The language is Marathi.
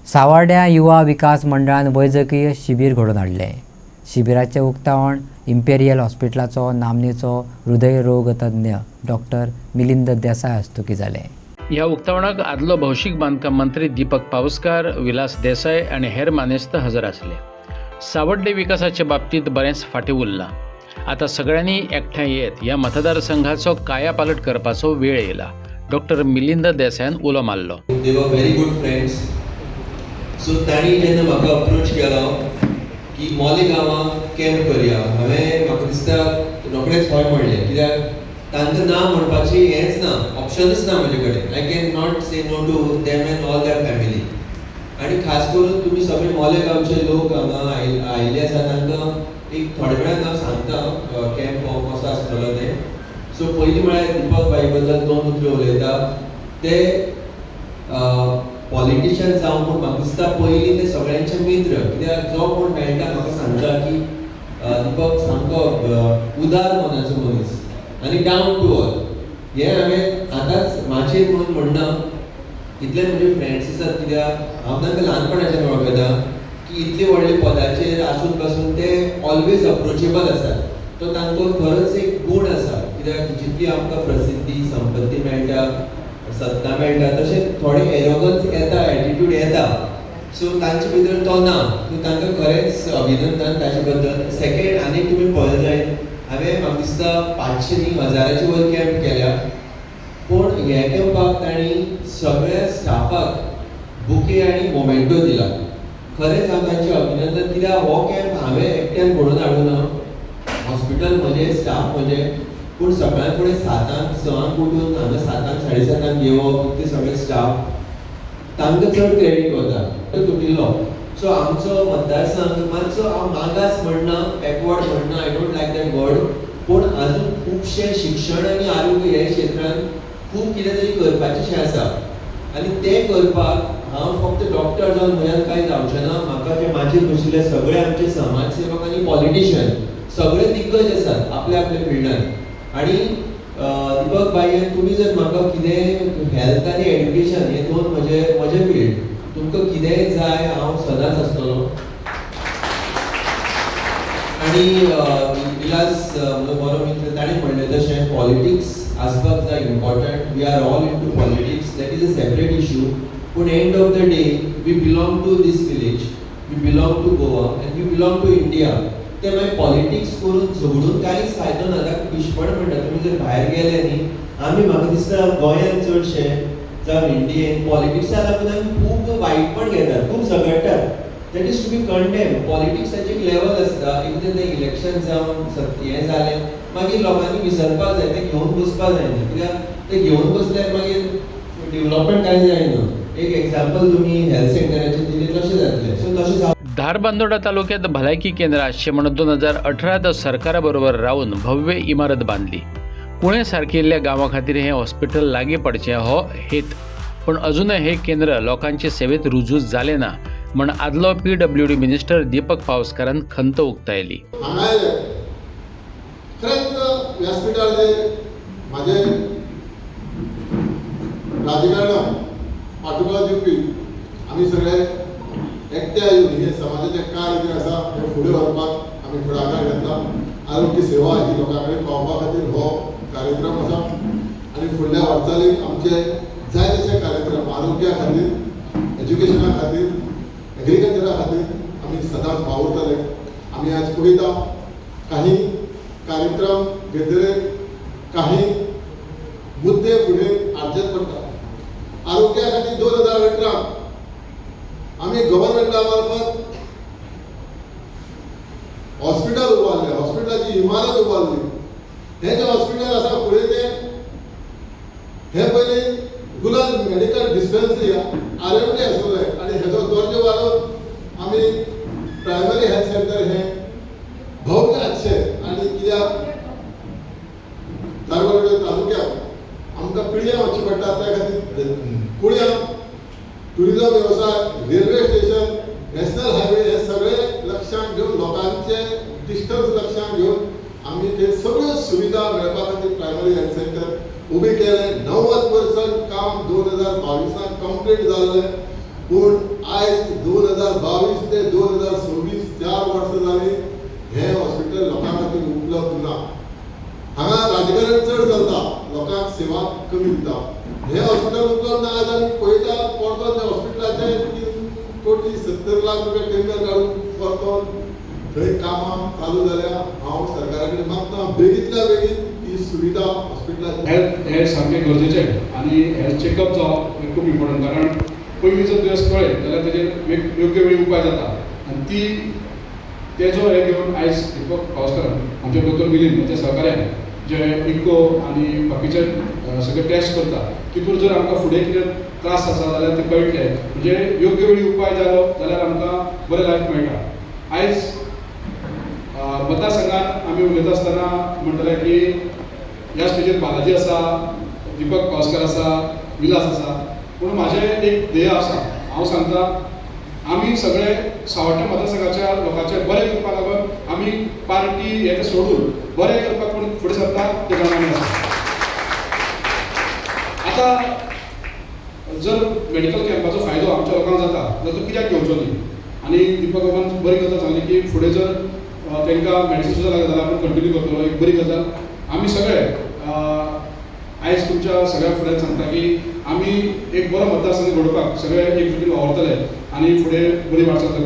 सावर्ड्या युवा विकास मंडळान वैजकीय शिबीर घडोवन हाडले। शिबिराचे उक्तावण इंपेरियल हॉस्पिटलाचो नामनेचो हृदयरोग तज्ञ डॉक्टर मिलिंद देसाय हस्तुकी जाले। ह्या उक्तावणाक आदलो भौशीक बांदकाम मंत्री दीपक पावसकार, विलास देसाय आनी हेर मानेस्त हजर आसले। सावर्डे विकासाच्या बाबतीत बरेंच फाटीं उरलां। आता सगळ्यांनी एकठांय येत ह्या मतदारसंघाचो कायापालट करपाचो वेळ येयला। डॉक्टर मिलिंद देसायान उलो मारलो। दे वर व्हेरी गुड फ्रेंड्स। सो ताणी जेन्ना म्हाका अप्रोच केलो की मोले गांवांत कॅम्प करया, हांवें म्हाका दिसता रोखडेंच हय म्हणलें, कित्याक तांकां ना म्हणपाची हेंच ना, ऑप्शनच ना म्हजे कडेन। I can not say no to them and all their family. आनी खास करून तुमी सगळे मोले गांवचे लोक हांगा आयिल्ले आसा, तांकां एक थोड्या वेळान हांव सांगता कॅम्प हो कसो आसतलो तें। सो पयलीं म्हळ्यार दीपक बाई बद्दल दोन उतऱ्यो उलयता। ते पॉलिटिशियन जावं पूण म्हाका दिसता पयलीं ते सगळ्यांचे मित्र, कित्याक जो कोण मेळटा म्हाका सांगता की दीपक सामको उदार मनाचो मनीस आनी डावन टू अर्थ। हें हांवें आतांच म्हाजेर म्हणून म्हणना, इतले म्हजे फ्रेंड्स आसात, कित्याक हांव तांकां ल्हानपणाच्यान वळखता की इतले व्हडले पदाचेर आसून पासून ते ऑलवेज अप्रोचेबल आसात। तो तांचो खरोच एक गूण आसा, कित्याक जितली आमकां प्रसिद्धी संपत्ती मेळटा, सत्ता मेळटा, तशें थोडे एरोगन्स येता, एटिट्यूड येता। सो तांचे भितर तो ना। सो तांकां खरेंच अभिनंदन ताचे बद्दल। सेकेंड आनी तुमी पळयलें जायत, हांवें म्हाका दिसता 500 न्ही 1000चे वयर कॅम्प केल्या, पूण ह्या कॅम्पाक तांणी सगळ्या स्टाफाक बुके आनी मोमेंटो दिला। खरेंच हांव तांचें अभिनंदन, कित्याक हो कॅम्प हांवें एकट्यान घडोवन हाडूं ना, हॉस्पिटल म्हजें, स्टाफ म्हजें, पूण सकाळीं फुडें 7:00 6:00 उठून हांगा 7:00 7:30 येवप, इतले सगळे स्टाफ, तांकां चड क्रेडीट वता, तो तुटिल्लो। सो आमचो मतदारसंघ मातसो हांव मागास म्हणना, बॅकवर्ड म्हणना, I don't like that word, पूण आजून खुबशे शिक्षण आनी आरोग्य ह्या क्षेत्रांत खूब कितें तरी करपाचें आसा। आनी तें करपाक हांव फक्त डॉक्टर जावन म्हज्यान कांय जावचें ना। म्हाका जे म्हाजेर बशिल्ले सगळे आमचे समाजसेवक आनी पॉलिटिशियन सगळे दिग्गज आसात आपल्या आपल्या फिल्डांत। आनी दीपक बाई, तुमी जर म्हाका कितें हेल्थ आनी एड्युकेशन हे दोन म्हजे फिल्ड, तुमकां कितेंय जाय हांव सदांच आसतलो। आनी विलास म्हजो बरो मित्र, ताणें म्हणलें तशें पॉलिटिक्स आसपाक जाय important. We are all into politics, that is a separate issue, पूण end of the day we belong to these village, we belong to Goa and we belong to India. ते मागीर पॉलिटिक्स करून झगडून कांयच फायदो ना। ताका पिशपण म्हणटा। तुमी जर भायर गेले न्ही, आमी म्हाका दिसता गोंयांत चडशे जावं इंडियेन पॉलिटिक्सा लागून आमी खूब वायटपण घेतात, खूब झगडटात। That is to be condemn. पॉलिटिक्साचें एक लेवल आसता, एकदां तें इलेक्शन जावन हें जालें मागीर लोकांनी विसरपाक जाय, तें घेवन बसपाक जायना, कित्याक तें घेवन बसल्यार मागीर डेव्हलपमेंट कांय जायना। एक एग्जांपल तुमी हेल्थ सेंटराचें दिलें, तशें जातलें। सो तशें धारबांदोडा तालुक्यात भलायकी केंद्र आसचें म्हणून 2018 सरकारा बरोबर रावन भव्य इमारत बांदली। कुणें सारकिल्ल्या गांवां खातीर हें हॉस्पिटल लागीं पडचें हो हेत, पूण अजूनय हें केंद्र लोकांचे सेवेत रुजू जालें ना म्हण आदलो PWD मिनिस्टर दीपक पावसकारान खंत उक्तायली। पाठिंबा दिवपी आमी सगळे एकट्या येवन हे समाजाचें कार्य जें आसा तें फुडें व्हरपाक आमी फुडाकार घेतला। आरोग्य सेवा ही लोकां कडेन पावपा खातीर हो कार्यक्रम आसा आनी फुडल्या वाटचालीक आमचे जाय तशे कार्यक्रम आरोग्या खातीर, एज्युकेशना खातीर, एग्रीकल्चरा खातीर आमी सदांच वावुरतले। आमी आज पळयता काही कार्यक्रम घेतले, काही मुद्दे फुडें हाडचेच पडटा। आरोग्या खातीर 2018 आमी गव्हर्नमेंटा मार्फत हॉस्पिटल उबारले, हॉस्पिटलाची इमारत उबारली। हें जें हॉस्पिटल आसा फुडें तें हें पयलीं गुलाल मेडिकल डिस्पेन्सरी RMD आसलें आनी हेजो दर्जो वाडोवन आमी प्रायमरी हेल्थ सेंटर हें भव्य हाडचें। आनी कित्याक धारबांदोडा तालुक्याक आमकां पिळ्या वचचें पडटा, त्या खातीर कुळ्या टुरिजम वेवसाय, रेल्वे स्टेशन, नॅशनल हायवे हे सगळे लक्षांत घेवन, लोकांचे डिस्टन्स लक्षांत घेवन आमी ते सगळ्यो सुविधा मेळपा खातीर प्रायमरी हेल्थ सेंटर उबें केलें। 90% काम 2022 कंप्लीट जाल्लें, पूण आयज 2022 ते 2026 4 वर्सां जाली हे हॉस्पिटल लोकां खातीर उपलब्ध ना. हांगा राजकारण चड चलता, लोकांक सेवा कमी दिता. हे हॉस्पिटल उपलब्ध ना जाल्यार पळयता परतून त्या हॉस्पिटलाचे 3 कोटी 70 लाख रुपया टेंडर काडून परतून थंय कामां चालू जाल्या. हांव सरकारा कडेन मागता बेगींतल्या बेगीन ही सुविधा हॉस्पिटलांत हेल्थ सारकें गरजेचें आनी हेल्थ चॅकअप जावप हें खूब इम्पॉर्टंट. कारण पयलीं जर दुयेंस कळ्ळें जाल्यार तेजेर योग्य वेळी उपाय जाता आनी तेजो हे घेवन आयज दीपक पावसकारान आमचे दोतोर मिलिंद ते सहकार्यान जे इको आनी बाकीचे सगळे टेस्ट करता तितून जर आमकां फुडें कितें त्रास आसा जाल्यार ते कळटले म्हणजे योग्य वेळी उपाय जालो जाल्यार आमकां बरें लायफ मेळटा. आयज मतदारसंघात आमी उलयता आसतना म्हणटले की ह्या स्टेजीर बालाजी आसा, दीपक पावसकर आसा, विलास आसा, पूण म्हाजें एक ध्येय आसा. हांव सांगता आमी सगळे सावड्ड्या मतदारसंघाच्या लोकांचे बरें करपा लागून आमी पार्टी हे ते सोडून बरें करपाक कोण फुडें सरता ते गणाने आसा. आतां जर मेडिकल कॅम्पाचो फायदो आमच्या लोकांक जाता जाल्यार तो कित्याक घेवचो न्ही. आनी दीपक बाबान बरी गजाल सांगली की फुडें जर तांकां मेडिसीन सुद्दां लागत जाल्यार आपूण कंटिन्यू करतलो. एक बरी गजाल. आमी सगळे आयज तुमच्या सगळ्या फुड्यान सांगता की आमी एक बरो मतदारसंघ घडोवपाक सगळे एकजुटीन वावरतले आनी फुडें बरी वाटचाल करतले.